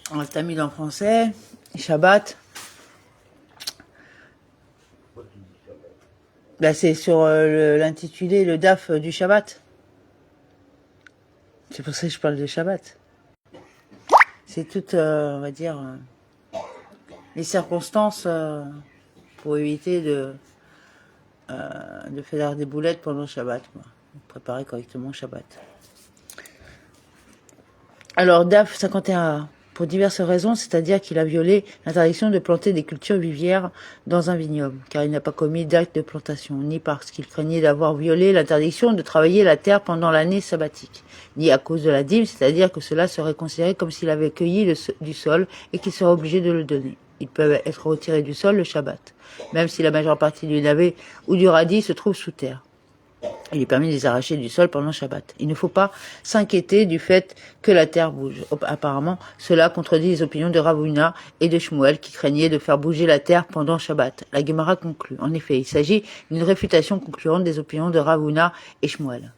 On l'a mis en français, Shabbat. Là, c'est sur l'intitulé, le DAF du Shabbat. C'est pour ça que je parle de Shabbat. C'est toutes, on va dire, les circonstances pour éviter de faire des boulettes pendant le Shabbat. Quoi. Préparer correctement le Shabbat. Alors, DAF 51A. Pour diverses raisons, c'est-à-dire qu'il a violé l'interdiction de planter des cultures vivières dans un vignoble, car il n'a pas commis d'acte de plantation, ni parce qu'il craignait d'avoir violé l'interdiction de travailler la terre pendant l'année sabbatique, ni à cause de la dîme, c'est-à-dire que cela serait considéré comme s'il avait cueilli du sol et qu'il serait obligé de le donner. Ils peuvent être retirés du sol le Shabbat, même si la majeure partie du navet ou du radis se trouve sous terre. Il est permis de les arracher du sol pendant le Shabbat. Il ne faut pas s'inquiéter du fait que la terre bouge. Apparemment, cela contredit les opinions de Rav Huna et de Shmuel qui craignaient de faire bouger la terre pendant le Shabbat. La Gemara conclut. En effet, il s'agit d'une réfutation concluante des opinions de Rav Huna et Shmuel.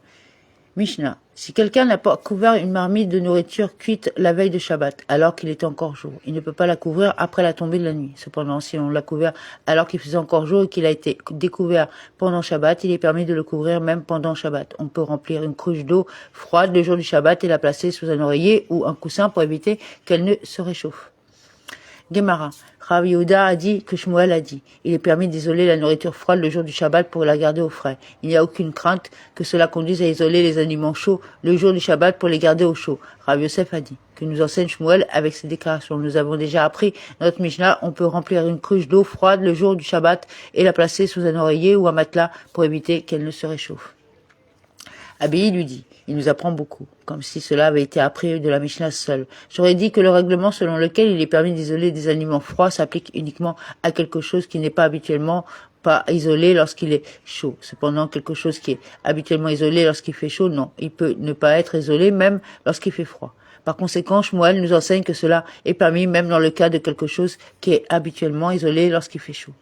Mishnah. Si quelqu'un n'a pas couvert une marmite de nourriture cuite la veille de Shabbat, alors qu'il était encore jour, il ne peut pas la couvrir après la tombée de la nuit. Cependant, si on l'a couvert alors qu'il faisait encore jour et qu'il a été découvert pendant Shabbat, il est permis de le couvrir même pendant Shabbat. On peut remplir une cruche d'eau froide le jour du Shabbat et la placer sous un oreiller ou un coussin pour éviter qu'elle ne se réchauffe. Gemara. Rav Yehuda a dit que Shmuel a dit. Il est permis d'isoler la nourriture froide le jour du Shabbat pour la garder au frais. Il n'y a aucune crainte que cela conduise à isoler les aliments chauds le jour du Shabbat pour les garder au chaud. Rav Yosef a dit. Que nous enseigne Shmuel avec ses déclarations. Nous avons déjà appris dans notre Mishnah, on peut remplir une cruche d'eau froide le jour du Shabbat et la placer sous un oreiller ou un matelas pour éviter qu'elle ne se réchauffe. Abi lui dit, il nous apprend beaucoup, comme si cela avait été appris de la Mishnah seule. J'aurais dit que le règlement selon lequel il est permis d'isoler des aliments froids s'applique uniquement à quelque chose qui n'est pas habituellement pas isolé lorsqu'il est chaud. Cependant, quelque chose qui est habituellement isolé lorsqu'il fait chaud, non. Il peut ne pas être isolé même lorsqu'il fait froid. Par conséquent, Shmuel nous enseigne que cela est permis même dans le cas de quelque chose qui est habituellement isolé lorsqu'il fait chaud.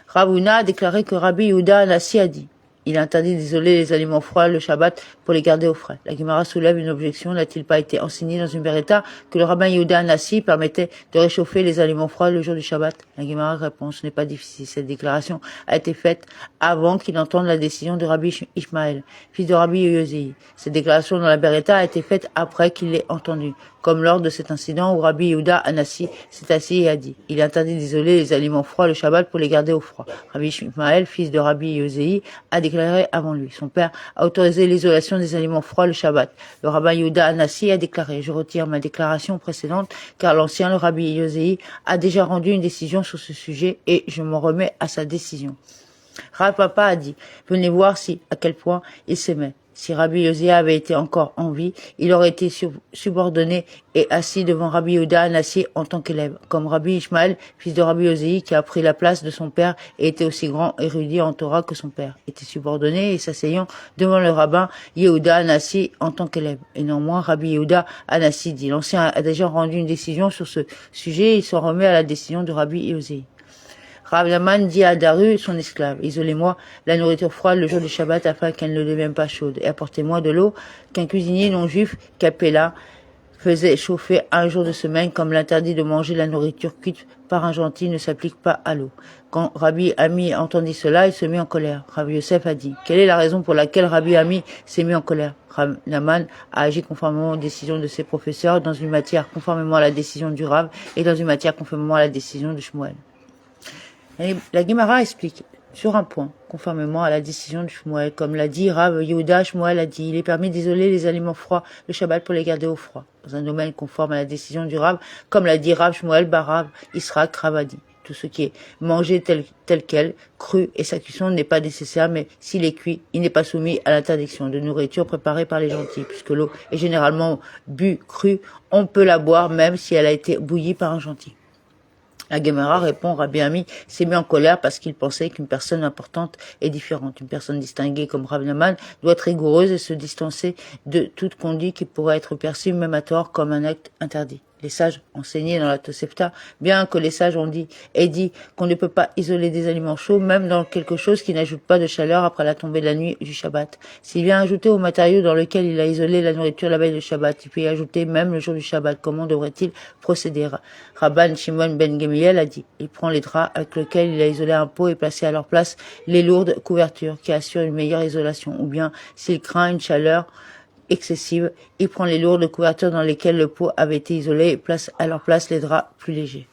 Rav Huna a déclaré que Rabbi Yehuda Anassi a dit. Il est interdit d'isoler les aliments froids le Shabbat pour les garder au frais. La Gemara soulève une objection. N'a-t-il pas été enseigné dans une Beretta que le rabbin Yehuda Anassi permettait de réchauffer les aliments froids le jour du Shabbat? La Gemara répond, ce n'est pas difficile. Cette déclaration a été faite avant qu'il entende la décision de Rabbi Ishmael, fils de Rabbi Yosei. Cette déclaration dans la Beretta a été faite après qu'il l'ait entendue, comme lors de cet incident où Rabbi Yehuda Anassi s'est assis et a dit, il est interdit d'isoler les aliments froids le Shabbat pour les garder au froid. Rabbi Ishmael, fils de Rabbi Yosei, a déclaré avant lui. Son père a autorisé l'isolation des aliments froids le Shabbat. Le rabbin Yehuda Anassi a déclaré, je retire ma déclaration précédente car l'ancien, le Rabbi Yosei, a déjà rendu une décision sur ce sujet et je m'en remets à sa décision. Rav Papa a dit, venez voir à quel point il s'aimait. Si Rabbi Yosei avait été encore en vie, il aurait été subordonné et assis devant Rabbi Yehuda Anassi en tant qu'élève, comme Rabbi Ishmael, fils de Rabbi Yosei, qui a pris la place de son père et était aussi grand érudit en Torah que son père, était subordonné et s'asseyant devant le rabbin Yehuda Anassi en tant qu'élève. Et néanmoins, Rabbi Yehuda Anassi dit, l'ancien a déjà rendu une décision sur ce sujet et il s'en remet à la décision de Rabbi Yosei. Rav Naman dit à Daru, son esclave, isolez-moi la nourriture froide le jour du Shabbat afin qu'elle ne devienne pas chaude, et apportez-moi de l'eau qu'un cuisinier non-juif, Capella, faisait chauffer un jour de semaine, comme l'interdit de manger la nourriture cuite par un gentil ne s'applique pas à l'eau. Quand Rabbi Ami entendit cela, il se mit en colère. Rabbi Yosef a dit, quelle est la raison pour laquelle Rabbi Ami s'est mis en colère? Rav Naman a agi conformément aux décisions de ses professeurs, dans une matière conformément à la décision du Rav, et dans une matière conformément à la décision de Shmuel. Et la Gemara explique sur un point, conformément à la décision de Shmuel, comme l'a dit Rav Yehuda, Shmuel a dit, il est permis d'isoler les aliments froids le Shabbat pour les garder au froid, dans un domaine conforme à la décision du Rav, comme l'a dit Rav Shmuel Barav Israq Rav a dit. Tout ce qui est mangé tel quel, cru, et sa cuisson n'est pas nécessaire, mais s'il est cuit, il n'est pas soumis à l'interdiction de nourriture préparée par les gentils, puisque l'eau est généralement bue crue, on peut la boire même si elle a été bouillie par un gentil. La Gemara répond, Rabbi Ami s'est mis en colère parce qu'il pensait qu'une personne importante est différente. Une personne distinguée comme Rav Naman doit être rigoureuse et se distancer de toute conduite qui pourrait être perçue même à tort comme un acte interdit. Les sages enseignaient dans la Tosefta, bien que les sages aient dit qu'on ne peut pas isoler des aliments chauds, même dans quelque chose qui n'ajoute pas de chaleur après la tombée de la nuit du Shabbat. S'il vient ajouter au matériau dans lequel il a isolé la nourriture la veille du Shabbat, il peut y ajouter même le jour du Shabbat. Comment devrait-il procéder? Rabban Shimon ben Gamiel a dit, il prend les draps avec lesquels il a isolé un pot et placé à leur place les lourdes couvertures qui assurent une meilleure isolation. Ou bien, s'il craint une chaleur excessive, il prend les lourdes couvertures dans lesquelles le pot avait été isolé et place à leur place les draps plus légers.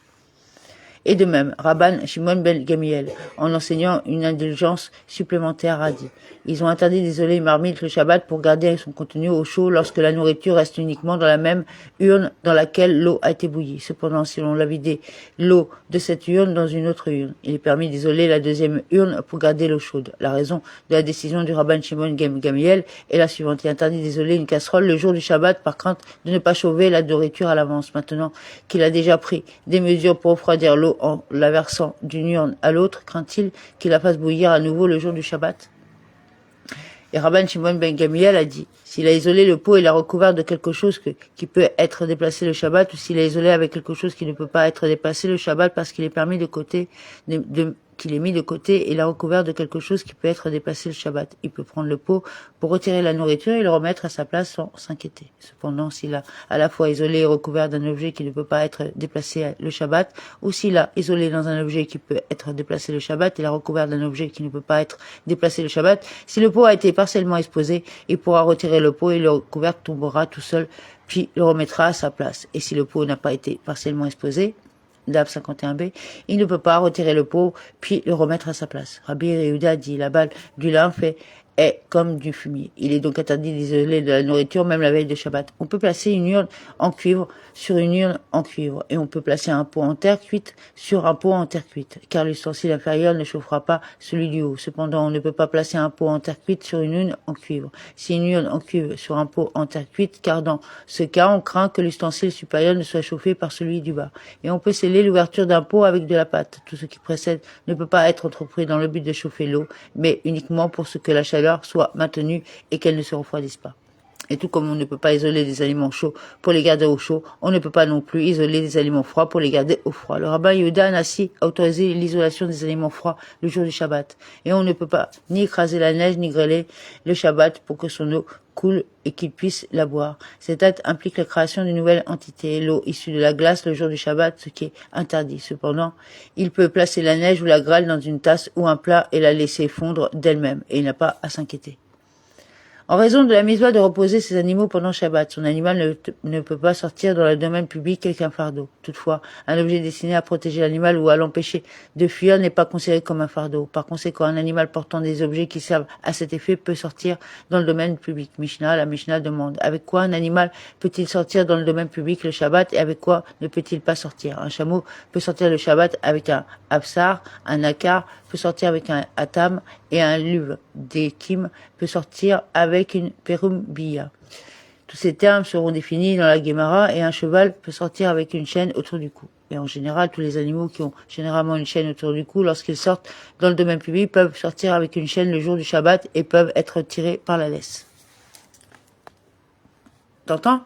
Et de même, Rabban Shimon ben Gamiel, en enseignant une indulgence supplémentaire, a dit, ils ont interdit d'isoler une marmite le Shabbat pour garder son contenu au chaud lorsque la nourriture reste uniquement dans la même urne dans laquelle l'eau a été bouillie. Cependant, si l'on l'a vidé l'eau de cette urne dans une autre urne, il est permis d'isoler la deuxième urne pour garder l'eau chaude. La raison de la décision du Rabban Shimon ben Gamiel est la suivante. Il est interdit d'isoler une casserole le jour du Shabbat par crainte de ne pas chauffer la nourriture à l'avance. Maintenant qu'il a déjà pris des mesures pour refroidir l'eau en la versant d'une urne à l'autre, craint-il qu'il la fasse bouillir à nouveau le jour du Shabbat? Et Rabban Shimon ben Gamiel a dit, s'il a isolé le pot et l'a recouvert de quelque chose qui peut être déplacé le Shabbat, ou s'il a isolé avec quelque chose qui ne peut pas être déplacé le Shabbat parce qu'il est permis qu'il est mis de côté et l'a recouvert de quelque chose qui peut être déplacé le Shabbat. Il peut prendre le pot pour retirer la nourriture et le remettre à sa place sans s'inquiéter. Cependant, s'il a à la fois isolé et recouvert d'un objet qui ne peut pas être déplacé le Shabbat, ou s'il a isolé dans un objet qui peut être déplacé le Shabbat et l'a recouvert d'un objet qui ne peut pas être déplacé le Shabbat, si le pot a été partiellement exposé, il pourra retirer le pot et le recouvert tombera tout seul, puis le remettra à sa place. Et si le pot n'a pas été partiellement exposé, DAF 51b, il ne peut pas retirer le pot, puis le remettre à sa place. Rabbi Yehuda dit, la balle du lin est comme du fumier. Il est donc interdit d'isoler de la nourriture, même la veille de Shabbat. On peut placer une urne en cuivre sur une urne en cuivre, et on peut placer un pot en terre cuite sur un pot en terre cuite, car l'ustensile inférieur ne chauffera pas celui du haut. Cependant, on ne peut pas placer un pot en terre cuite sur une urne en cuivre. Si une urne en cuivre sur un pot en terre cuite, car dans ce cas, on craint que l'ustensile supérieur ne soit chauffé par celui du bas. Et on peut sceller l'ouverture d'un pot avec de la pâte. Tout ce qui précède ne peut pas être entrepris dans le but de chauffer l'eau, mais uniquement pour ce que la chaleur soit maintenue et qu'elle ne se refroidisse pas. Et tout comme on ne peut pas isoler des aliments chauds pour les garder au chaud, on ne peut pas non plus isoler des aliments froids pour les garder au froid. Le rabbin Yehuda Anassi a autorisé l'isolation des aliments froids le jour du Shabbat. Et on ne peut pas ni écraser la neige ni grêler le Shabbat pour que son eau coule et qu'il puisse la boire. Cet acte implique la création d'une nouvelle entité, l'eau issue de la glace le jour du Shabbat, ce qui est interdit. Cependant, il peut placer la neige ou la grêle dans une tasse ou un plat et la laisser fondre d'elle-même, et il n'a pas à s'inquiéter. En raison de la mitzvah de reposer ses animaux pendant Shabbat, son animal ne peut pas sortir dans le domaine public avec un fardeau. Toutefois, un objet destiné à protéger l'animal ou à l'empêcher de fuir n'est pas considéré comme un fardeau. Par conséquent, un animal portant des objets qui servent à cet effet peut sortir dans le domaine public. La Mishnah demande, avec quoi un animal peut-il sortir dans le domaine public le Shabbat et avec quoi ne peut-il pas sortir? Un chameau peut sortir le Shabbat avec un absar, un akar peut sortir avec un atam et un luv. Dekim peut sortir avec une perumbia. Tous ces termes seront définis dans la Gemara et un cheval peut sortir avec une chaîne autour du cou. Et en général, tous les animaux qui ont généralement une chaîne autour du cou, lorsqu'ils sortent dans le domaine public, peuvent sortir avec une chaîne le jour du Shabbat et peuvent être tirés par la laisse. T'entends?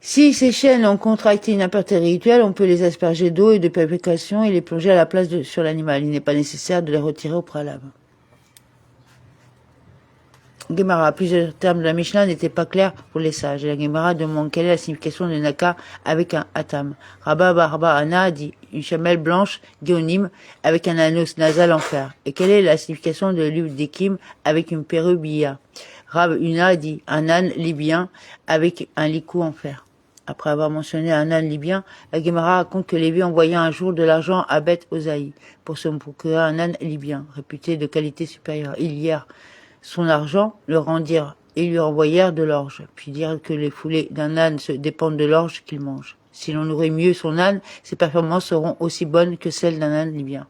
Si ces chaînes ont contracté une impureté rituelle, on peut les asperger d'eau et de purification et les plonger à la place sur l'animal. Il n'est pas nécessaire de les retirer au préalable. Gemara, plusieurs termes de la Mishnah n'étaient pas clairs pour les sages. Et la Gemara demande quelle est la signification de Naka avec un atam. Rabba Barba Anna dit une chamelle blanche géonyme avec un anneau nasal en fer. Et quelle est la signification de l'huile d'Ekim avec une perrubia? Rab Una dit un âne libyen avec un licou en fer. Après avoir mentionné un âne libyen, la Gemara raconte que Lévi envoya un jour de l'argent à Beth Osaï pour se procurer un âne libyen, réputé de qualité supérieure. Ils lièrent son argent, le rendirent et lui envoyèrent de l'orge, puis dirent que les foulées d'un âne se dépendent de l'orge qu'il mange. Si l'on nourrit mieux son âne, ses performances seront aussi bonnes que celles d'un âne libyen.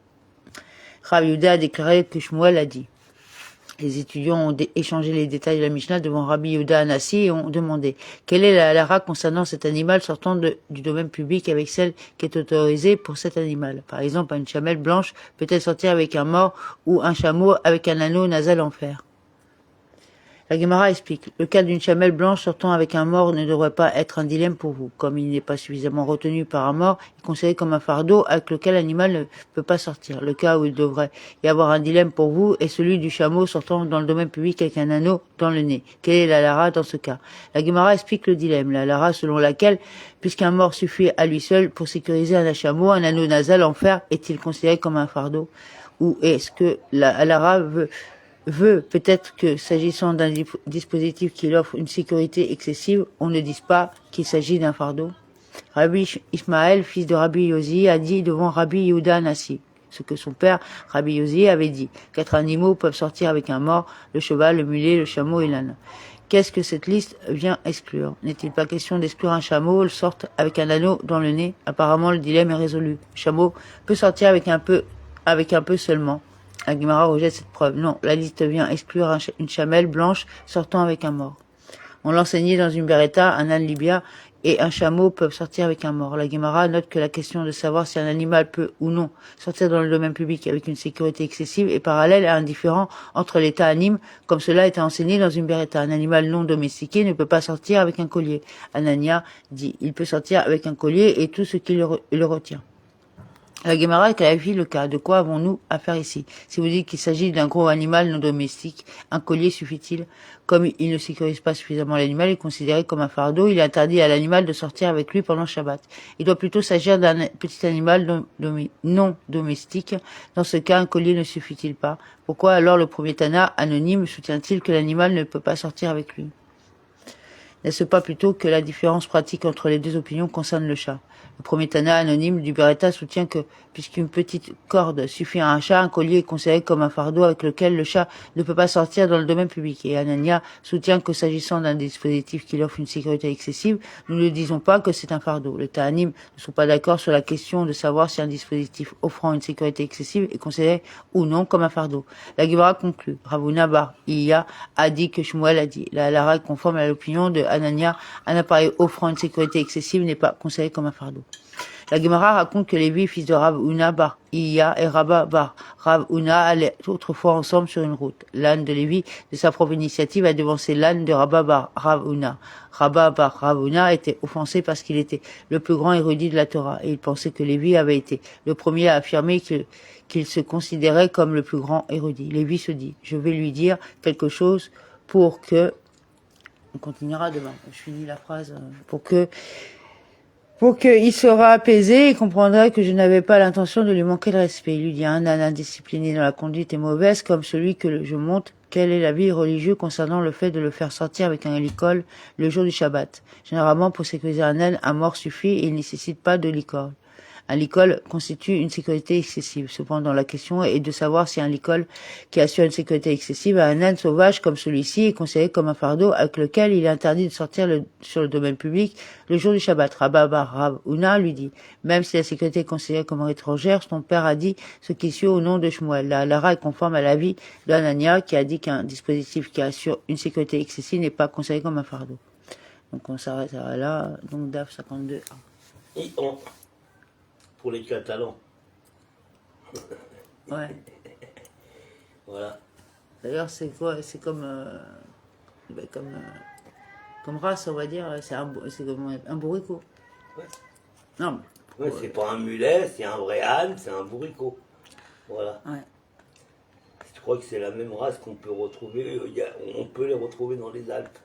Rav Yehuda a déclaré que Shmuel a dit. Les étudiants ont échangé les détails de la Mishnah devant Rabbi Yehuda Anassi et ont demandé quelle est la halakha concernant cet animal sortant du domaine public avec celle qui est autorisée pour cet animal. Par exemple, une chamelle blanche peut-elle sortir avec un mors ou un chameau avec un anneau nasal en fer. La Guémara explique, le cas d'une chamelle blanche sortant avec un mort ne devrait pas être un dilemme pour vous. Comme il n'est pas suffisamment retenu par un mort, il est considéré comme un fardeau avec lequel l'animal ne peut pas sortir. Le cas où il devrait y avoir un dilemme pour vous est celui du chameau sortant dans le domaine public avec un anneau dans le nez. Quelle est la lara dans ce cas? La Guémara explique le dilemme. La lara selon laquelle, puisqu'un mort suffit à lui seul pour sécuriser un chameau, un anneau nasal en fer est-il considéré comme un fardeau? Ou est-ce que la lara veut peut-être que, s'agissant d'un dispositif qui offre une sécurité excessive, on ne dise pas qu'il s'agit d'un fardeau? Rabbi Ismaël, fils de Rabbi Yosi, a dit devant Rabbi Yehuda Nassi, ce que son père, Rabbi Yosi, avait dit. 4 animaux peuvent sortir avec un mort, le cheval, le mulet, le chameau et l'âne. Qu'est-ce que cette liste vient exclure? N'est-il pas question d'exclure un chameau, sorte avec un anneau dans le nez? Apparemment, le dilemme est résolu. Le chameau peut sortir avec un peu seulement. La Guémara rejette cette preuve. Non, la liste vient exclure une chamelle blanche sortant avec un mort. On l'enseignait dans une beretta, un âne libya et un chameau peuvent sortir avec un mort. La Guémara note que la question de savoir si un animal peut ou non sortir dans le domaine public avec une sécurité excessive est parallèle à un différend entre l'état anime, comme cela était enseigné dans une beretta. Un animal non domestiqué ne peut pas sortir avec un collier. Anania dit, il peut sortir avec un collier et tout ce qui le retient. La Guémara clarifie le cas. De quoi avons-nous affaire ici? Si vous dites qu'il s'agit d'un gros animal non domestique, un collier suffit-il? Comme il ne sécurise pas suffisamment l'animal, il est considéré comme un fardeau, il est interdit à l'animal de sortir avec lui pendant Shabbat. Il doit plutôt s'agir d'un petit animal non domestique. Dans ce cas, un collier ne suffit-il pas? Pourquoi alors le premier Tana, anonyme, soutient-il que l'animal ne peut pas sortir avec lui? N'est-ce pas plutôt que la différence pratique entre les deux opinions concerne le chat? Le premier Tana anonyme du Beretta soutient que, puisqu'une petite corde suffit à un chat, un collier est considéré comme un fardeau avec lequel le chat ne peut pas sortir dans le domaine public. Et Anania soutient que, s'agissant d'un dispositif qui offre une sécurité excessive, nous ne disons pas que c'est un fardeau. Les Ta'anim ne sont pas d'accord sur la question de savoir si un dispositif offrant une sécurité excessive est considéré ou non comme un fardeau. La Guémara conclut. Ravuna Bar Iya a dit que Shmuel a dit. La Lara est conforme à l'opinion de Anania. Un appareil offrant une sécurité excessive n'est pas considéré comme un fardeau. La Guémara raconte que Lévi, fils de Rav Huna bar Iya et Rabba bar Rav Huna allaient autrefois ensemble sur une route. L'âne de Lévi, de sa propre initiative, a devancé l'âne de Rabba bar Rav Huna. Rabba bar Rav Huna était offensé parce qu'il était le plus grand érudit de la Torah et il pensait que Lévi avait été le premier à affirmer qu'il se considérait comme le plus grand érudit. Lévi se dit, je vais lui dire quelque chose pour que... On continuera demain. Je finis la phrase. Pour qu'il sera apaisé et comprendra que je n'avais pas l'intention de lui manquer de respect. Il lui dit, un âne indiscipliné dans la conduite est mauvaise comme celui que je monte. Quel est l'avis religieux concernant le fait de le faire sortir avec un licol le jour du Shabbat? Généralement, pour sécuriser un âne, un mort suffit et il ne nécessite pas de licol. Un licol constitue une sécurité excessive. Cependant, la question est de savoir si un licol qui assure une sécurité excessive à un âne sauvage comme celui-ci est considéré comme un fardeau avec lequel il est interdit de sortir sur le domaine public le jour du Shabbat. Rabba bar Rav Huna lui dit, même si la sécurité est considérée comme étrangère, ton père a dit ce qui suit au nom de Shmuel. La Lara est conforme à l'avis d'Anania qui a dit qu'un dispositif qui assure une sécurité excessive n'est pas considéré comme un fardeau. Donc on s'arrêtera là. Donc DAF 52. Et on... Pour les Catalans. Ouais. Voilà. D'ailleurs, c'est quoi? C'est comme race, on va dire. C'est comme un bourricot. Ouais. Non. Mais Ouais, c'est pas un mulet, c'est un vrai âne, c'est un bourricot. Voilà. Ouais. Je crois que c'est la même race qu'on peut retrouver. On peut les retrouver dans les Alpes.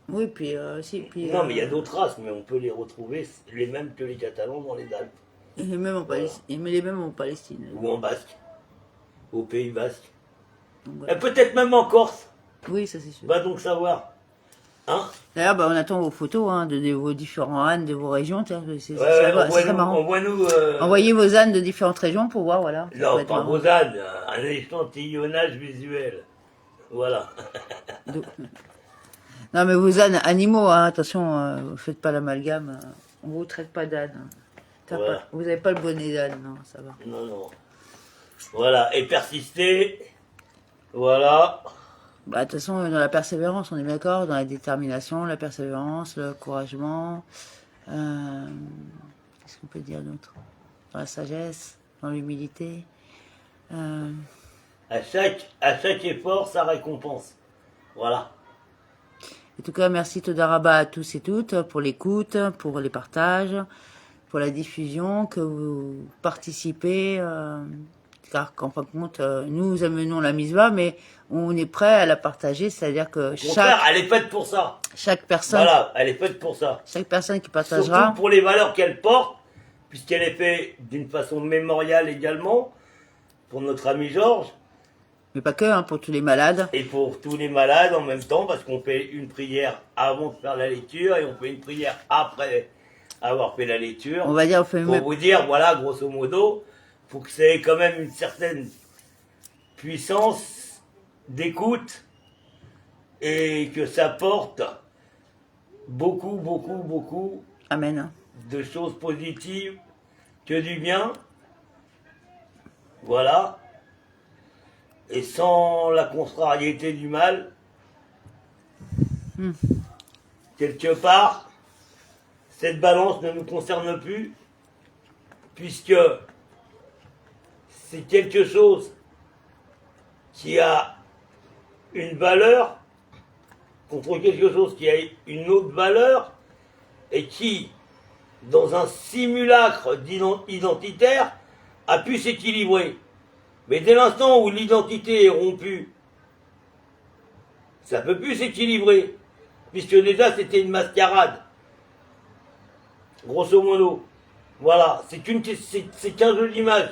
Oui, puis Non, mais il y a d'autres races, mais on peut les retrouver les mêmes que les Catalans dans les Alpes. Et même en Palestine. Mais les mêmes en Palestine. Ou en Basque. Au Pays Basque. Donc, voilà. Et peut-être même en Corse. Oui, ça c'est sûr. Va donc savoir. Hein? D'ailleurs, on attend vos photos de vos différents ânes de vos régions. C'est très marrant. Envoie-nous. Envoyez vos ânes de différentes régions pour voir, voilà. Non, pas vos ânes, un échantillonnage visuel. Voilà. Non, mais vos ânes animaux, hein, attention, faites pas l'amalgame. On vous traite pas d'âne. Voilà. Vous n'avez pas le bonnet d'âne, non, ça va. Non, non. Voilà, et persister. Voilà. Bah, de toute façon, dans la persévérance, on est d'accord, dans la détermination, la persévérance, le encouragement. Qu'est-ce qu'on peut dire d'autre? Dans la sagesse, dans l'humilité. À chaque effort, sa récompense. Voilà. En tout cas, merci Todaraba à tous et toutes pour l'écoute, pour les partages, pour la diffusion, que vous participez, car qu'en fin de compte, nous amenons la mitzvah, mais on est prêt à la partager, c'est-à-dire que Au contraire, elle est faite pour ça. chaque personne, Voilà, elle est faite pour ça. chaque personne qui partagera, Surtout pour les valeurs qu'elle porte, puisqu'elle est faite d'une façon mémoriale également, pour notre ami Georges, mais pas que, pour tous les malades. et pour tous les malades en même temps, parce qu'on fait une prière avant de faire la lecture, et on fait une prière après avoir fait la lecture. On va dire, on fait Pour vous dire, voilà, grosso modo, faut que ça ait quand même une certaine puissance d'écoute, et que ça porte beaucoup, beaucoup, beaucoup Amen. de choses positives, que du bien. Voilà. Et sans la contrariété du mal, quelque part, cette balance ne nous concerne plus, puisque c'est quelque chose qui a une valeur contre quelque chose qui a une autre valeur et qui, dans un simulacre identitaire, a pu s'équilibrer. Mais dès l'instant où l'identité est rompue, ça ne peut plus s'équilibrer, puisque déjà c'était une mascarade. Grosso modo. Voilà, c'est qu'un jeu d'image.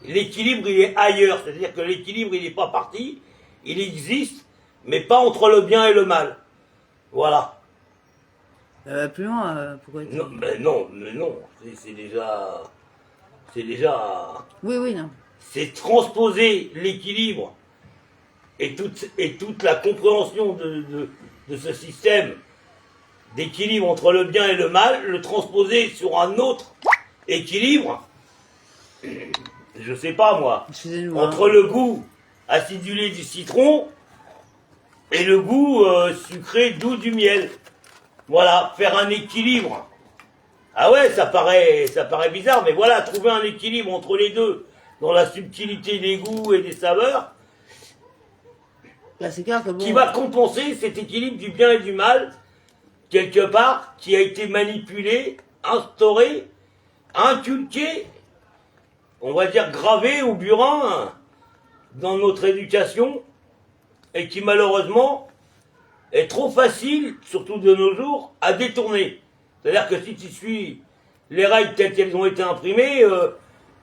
L'équilibre, il est ailleurs, c'est-à-dire que l'équilibre, il n'est pas parti, il existe, mais pas entre le bien et le mal. Voilà. Plus loin, pourquoi Non, mais non, c'est déjà... C'est déjà... Oui, oui, non. C'est transposer l'équilibre et toute la compréhension de ce système d'équilibre entre le bien et le mal, le transposer sur un autre équilibre, je sais pas moi, Excusez-nous. entre le goût acidulé du citron et le goût sucré doux du miel. Voilà, faire un équilibre. Ah ouais, ça paraît bizarre, mais voilà, trouver un équilibre entre les deux, dans la subtilité des goûts et des saveurs, Là, c'est clair que bon. qui va compenser cet équilibre du bien et du mal, quelque part, qui a été manipulé, instauré, inculqué, on va dire gravé au burin dans notre éducation, et qui malheureusement est trop facile, surtout de nos jours, à détourner. C'est-à-dire que si tu suis les règles telles qu'elles ont été imprimées,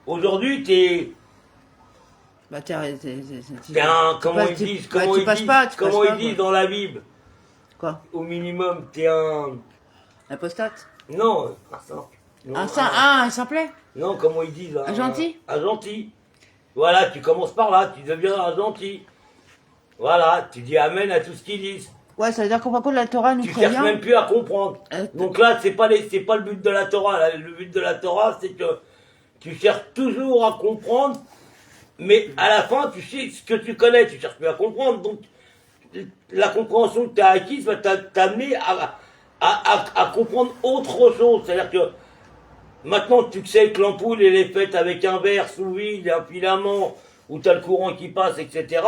aujourd'hui, t'es un, comment ils disent, comment ils disent dans la Bible, Quoi? au minimum, t'es un... Apostate? Non, un simple. Non, Un simplet? non, comment ils disent, Un gentil? Un gentil. Voilà, tu commences par là, tu deviens un gentil. Voilà, tu dis amen à tout ce qu'ils disent. Ouais, ça veut dire qu'en fin de compte, la Torah nous Tu cherches prévient. même plus à comprendre. Donc là, c'est pas le but de la Torah. Là. Le but de la Torah, c'est que tu cherches toujours à comprendre, mais à la fin, tu sais ce que tu connais, tu cherches plus à comprendre. Donc, la compréhension que tu as acquise va t'amener à comprendre autre chose. C'est-à-dire que maintenant, tu sais que l'ampoule, elle est faite avec un verre sous vide, un filament, où tu as le courant qui passe, etc.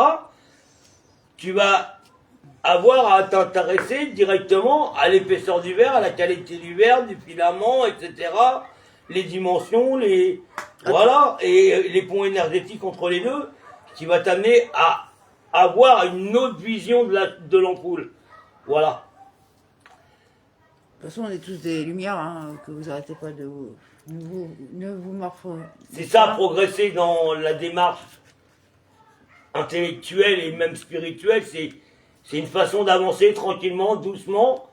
Tu vas avoir à t'intéresser directement à l'épaisseur du verre, à la qualité du verre, du filament, etc. Les dimensions, voilà, et les ponts énergétiques entre les deux, qui va t'amener à avoir une autre vision de l'ampoule. Voilà. De toute façon, on est tous des lumières, que vous arrêtez pas de ne vous morphoser. C'est ça, progresser dans la démarche intellectuelle et même spirituelle, c'est une façon d'avancer tranquillement, doucement,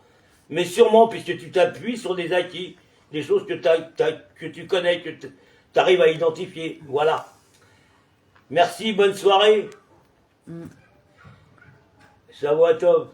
mais sûrement, puisque tu t'appuies sur des acquis, des choses que tu connais, que tu arrives à identifier. Voilà. Merci, bonne soirée. Shavuot Tov.